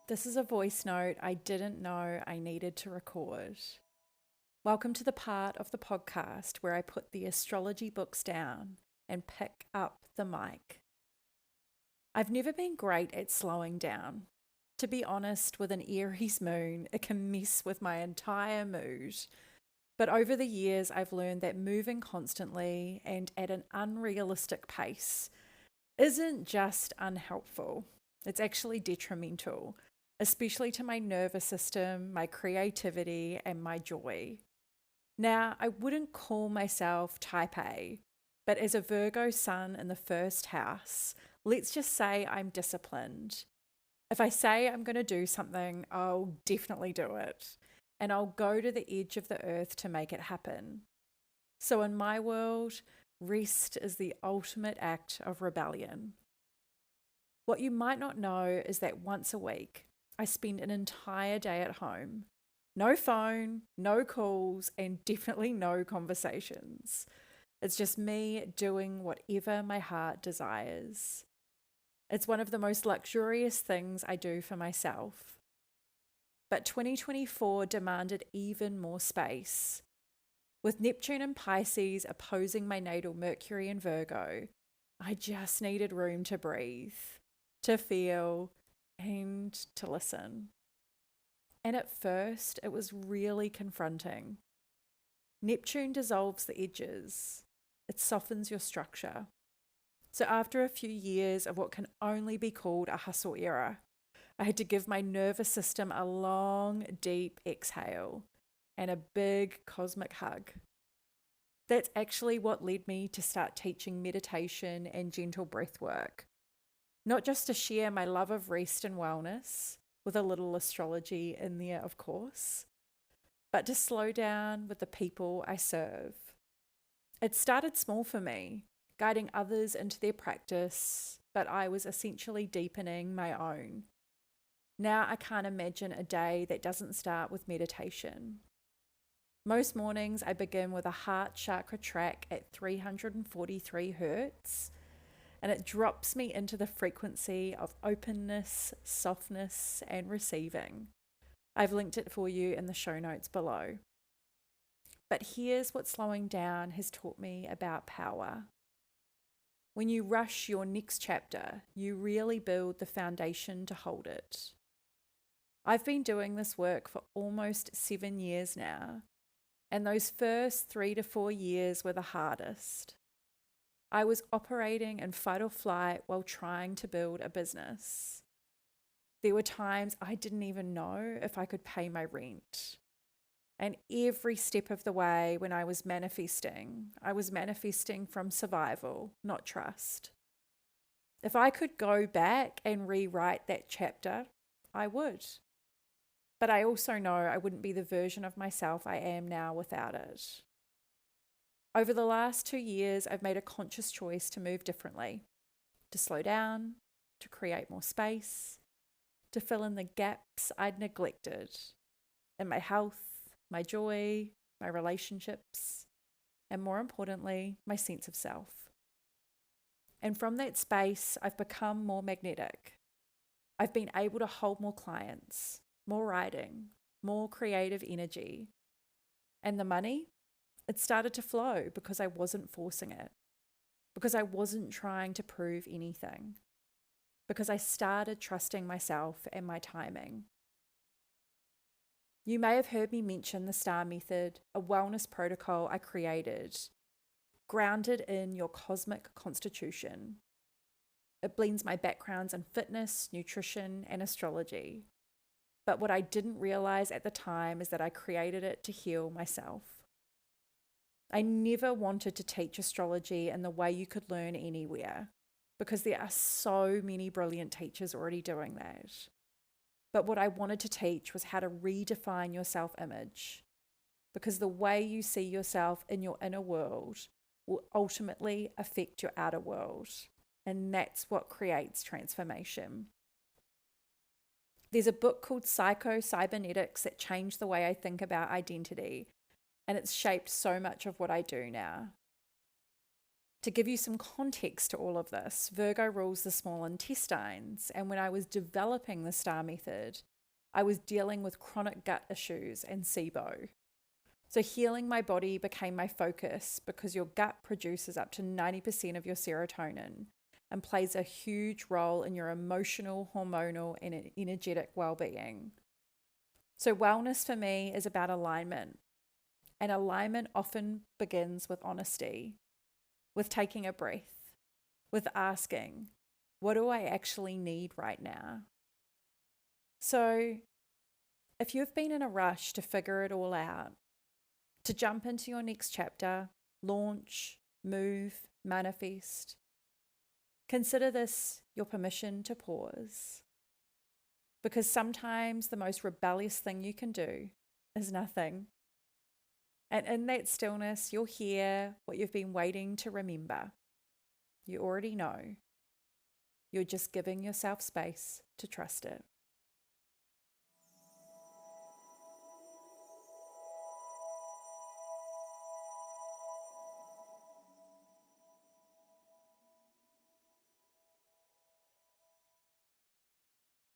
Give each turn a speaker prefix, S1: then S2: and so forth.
S1: This is a voice note I didn't know I needed to record. Welcome to the part of the podcast where I put the astrology books down and pick up the mic. I've never been great at slowing down. To be honest, with an Aries moon, it can mess with my entire mood. But over the years, I've learned that moving constantly and at an unrealistic pace isn't just unhelpful, it's actually detrimental, especially to my nervous system, my creativity, and my joy. Now, I wouldn't call myself type A, but as a Virgo sun in the first house, let's just say I'm disciplined. If I say I'm going to do something, I'll definitely do it. And I'll go to the edge of the earth to make it happen. So, in my world, rest is the ultimate act of rebellion. What you might not know is that once a week, I spend an entire day at home. No phone, no calls, and definitely no conversations. It's just me doing whatever my heart desires. It's one of the most luxurious things I do for myself. But 2024 demanded even more space. With Neptune and Pisces opposing my natal Mercury and Virgo, I just needed room to breathe, to feel, and to listen. And at first, it was really confronting. Neptune dissolves the edges, it softens your structure. So, after a few years of what can only be called a hustle era, I had to give my nervous system a long, deep exhale and a big cosmic hug. That's actually what led me to start teaching meditation and gentle breath work. Not just to share my love of rest and wellness, with a little astrology in there, of course, but to slow down with the people I serve. It started small for me, guiding others into their practice, but I was essentially deepening my own. Now I can't imagine a day that doesn't start with meditation. Most mornings I begin with a heart chakra track at 343 hertz, and it drops me into the frequency of openness, softness, and receiving. I've linked it for you in the show notes below. But here's what slowing down has taught me about power. When you rush your next chapter, you really build the foundation to hold it. I've been doing this work for almost 7 years now, and those first 3 to 4 years were the hardest. I was operating in fight or flight while trying to build a business. There were times I didn't even know if I could pay my rent. And every step of the way when I was manifesting from survival, not trust. If I could go back and rewrite that chapter, I would. But I also know I wouldn't be the version of myself I am now without it. Over the last 2 years, I've made a conscious choice to move differently, to slow down, to create more space, to fill in the gaps I'd neglected in my health, my joy, my relationships, and more importantly, my sense of self. And from that space, I've become more magnetic. I've been able to hold more clients, more writing, more creative energy. And the money? It started to flow because I wasn't forcing it, because I wasn't trying to prove anything, because I started trusting myself and my timing. You may have heard me mention the STAR method, a wellness protocol I created, grounded in your cosmic constitution. It blends my backgrounds in fitness, nutrition, and astrology. But what I didn't realize at the time is that I created it to heal myself. I never wanted to teach astrology in the way you could learn anywhere, because there are so many brilliant teachers already doing that. But what I wanted to teach was how to redefine your self-image, because the way you see yourself in your inner world will ultimately affect your outer world, and that's what creates transformation. There's a book called Psycho-Cybernetics that changed the way I think about identity, and it's shaped so much of what I do now. To give you some context to all of this, Virgo rules the small intestines, and when I was developing the STAR method, I was dealing with chronic gut issues and SIBO. So healing my body became my focus because your gut produces up to 90% of your serotonin and plays a huge role in your emotional, hormonal, and energetic well-being. So wellness for me is about alignment, and alignment often begins with honesty, with taking a breath, with asking, what do I actually need right now? So if you've been in a rush to figure it all out, to jump into your next chapter, launch, move, manifest, consider this your permission to pause. Because sometimes the most rebellious thing you can do is nothing. And in that stillness, you'll hear what you've been waiting to remember. You already know. You're just giving yourself space to trust it.